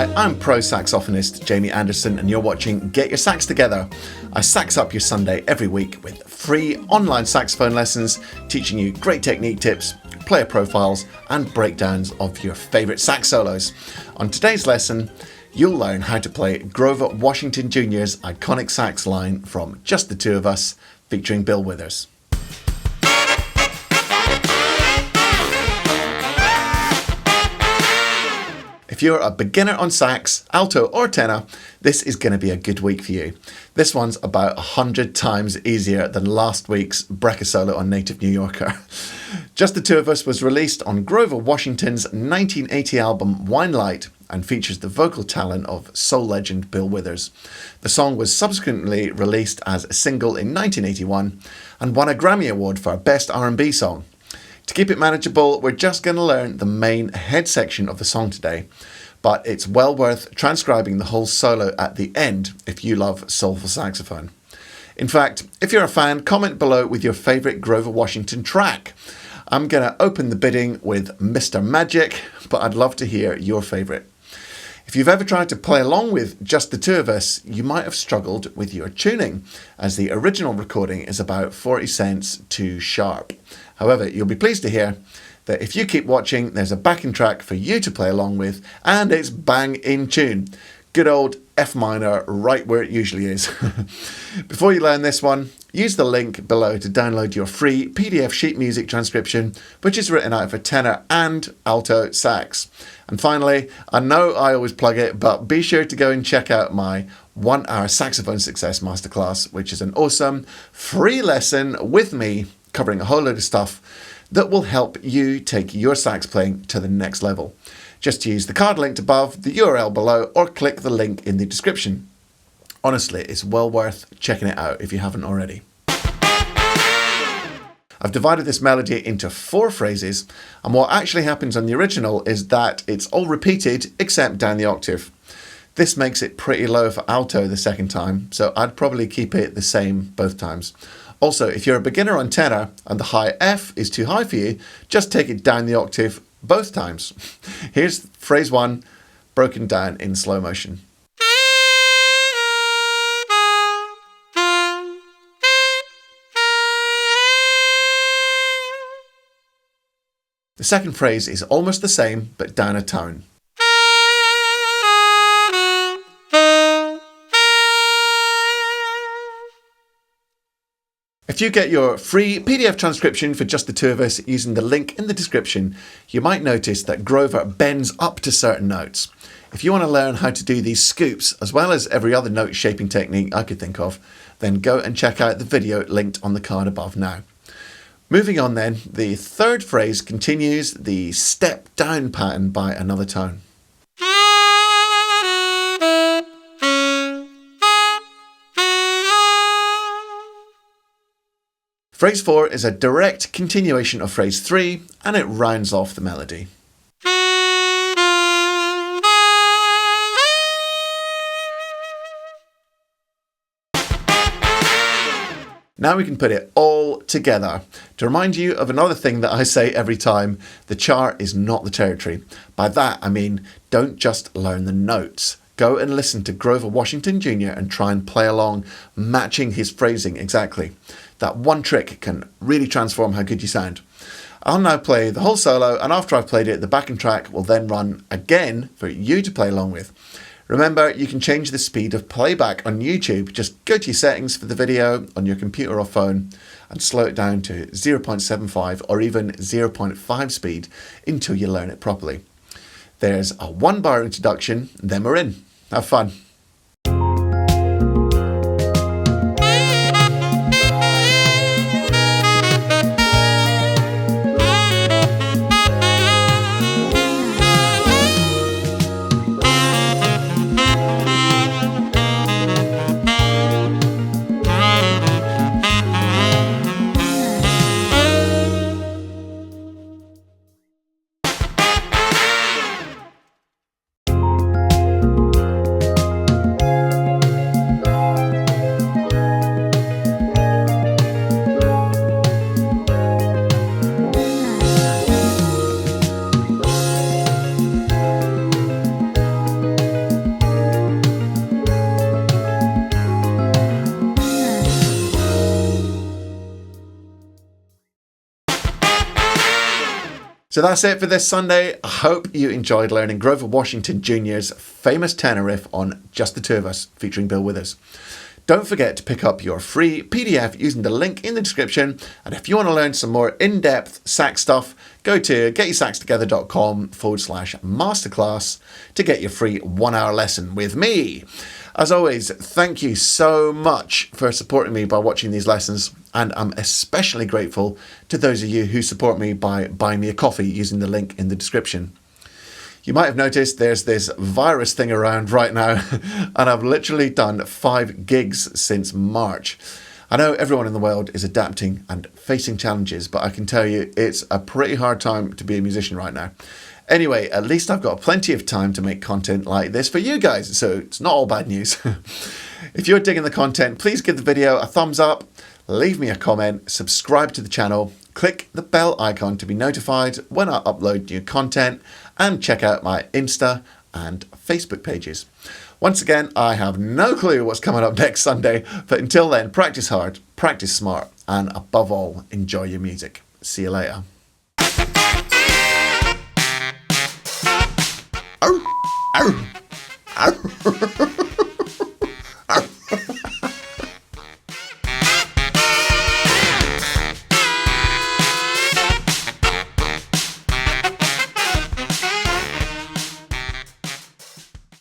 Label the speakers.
Speaker 1: Hi, I'm pro saxophonist Jamie Anderson and you're watching Get Your Sax Together. I sax up your Sunday every week with free online saxophone lessons teaching you great technique tips, player profiles and breakdowns of your favourite sax solos. On today's lesson, you'll learn how to play Grover Washington Jr.'s iconic sax line from Just the Two of Us featuring Bill Withers. If you're a beginner on sax, alto or tenor, this is going to be a good week for you. This one's about 100 times easier than last week's Brecker solo on Native New Yorker. Just the Two of Us was released on Grover Washington's 1980 album Wine Light and features the vocal talent of soul legend Bill Withers. The song was subsequently released as a single in 1981 and won a Grammy Award for Best R&B Song. To keep it manageable, we're just going to learn the main head section of the song today, but it's well worth transcribing the whole solo at the end if you love soulful saxophone. In fact, if you're a fan, comment below with your favourite Grover Washington track. I'm going to open the bidding with Mr. Magic, but I'd love to hear your favourite. If you've ever tried to play along with Just the Two of Us, you might have struggled with your tuning, as the original recording is about 40 cents too sharp. However, you'll be pleased to hear that if you keep watching, there's a backing track for you to play along with, and it's bang in tune. Good old F minor, right where it usually is. Before you learn this one, use the link below to download your free PDF sheet music transcription, which is written out for tenor and alto sax. And finally, I know I always plug it, but be sure to go and check out my 1 hour saxophone success masterclass, which is an awesome free lesson with me covering a whole load of stuff that will help you take your sax playing to the next level. Just use the card linked above, the URL below, or click the link in the description. Honestly, it's well worth checking it out if you haven't already. I've divided this melody into 4 phrases, and what actually happens on the original is that it's all repeated except down the octave. This makes it pretty low for alto the second time, so I'd probably keep it the same both times. Also, if you're a beginner on tenor and the high F is too high for you, just take it down the octave both times. Here's phrase 1, broken down in slow motion. The second phrase is almost the same, but down a tone. If you get your free PDF transcription for Just the Two of Us using the link in the description, you might notice that Grover bends up to certain notes. If you want to learn how to do these scoops, as well as every other note shaping technique I could think of, then go and check out the video linked on the card above now. Moving on then, the third phrase continues the step down pattern by another tone. Phrase 4 is a direct continuation of phrase 3 and it rounds off the melody. Now we can put it all together. To remind you of another thing that I say every time, the chart is not the territory. By that I mean don't just learn the notes. Go and listen to Grover Washington Jr. and try and play along, matching his phrasing exactly. That one trick can really transform how good you sound. I'll now play the whole solo, and after I've played it, the backing track will then run again for you to play along with. Remember, you can change the speed of playback on YouTube. Just go to your settings for the video on your computer or phone and slow it down to 0.75 or even 0.5 speed until you learn it properly. There's a 1 bar introduction, then we're in. Have fun. So that's it for this Sunday. I hope you enjoyed learning Grover Washington Jr.'s famous tenor riff on Just the Two of Us, featuring Bill Withers. Don't forget to pick up your free PDF using the link in the description. And if you want to learn some more in-depth sax stuff, go to getyoursaxtogether.com/masterclass to get your free 1-hour lesson with me. As always, thank you so much for supporting me by watching these lessons, and I'm especially grateful to those of you who support me by buying me a coffee using the link in the description. You might have noticed there's this virus thing around right now, and I've literally done 5 gigs since March. I know everyone in the world is adapting and facing challenges, but I can tell you it's a pretty hard time to be a musician right now. Anyway, at least I've got plenty of time to make content like this for you guys, so it's not all bad news. If you're digging the content, please give the video a thumbs up, leave me a comment, subscribe to the channel, click the bell icon to be notified when I upload new content, and check out my Insta and Facebook pages. Once again, I have no clue what's coming up next Sunday, but until then, practice hard, practice smart, and above all, enjoy your music. See you later. Ow! Ow! Ow!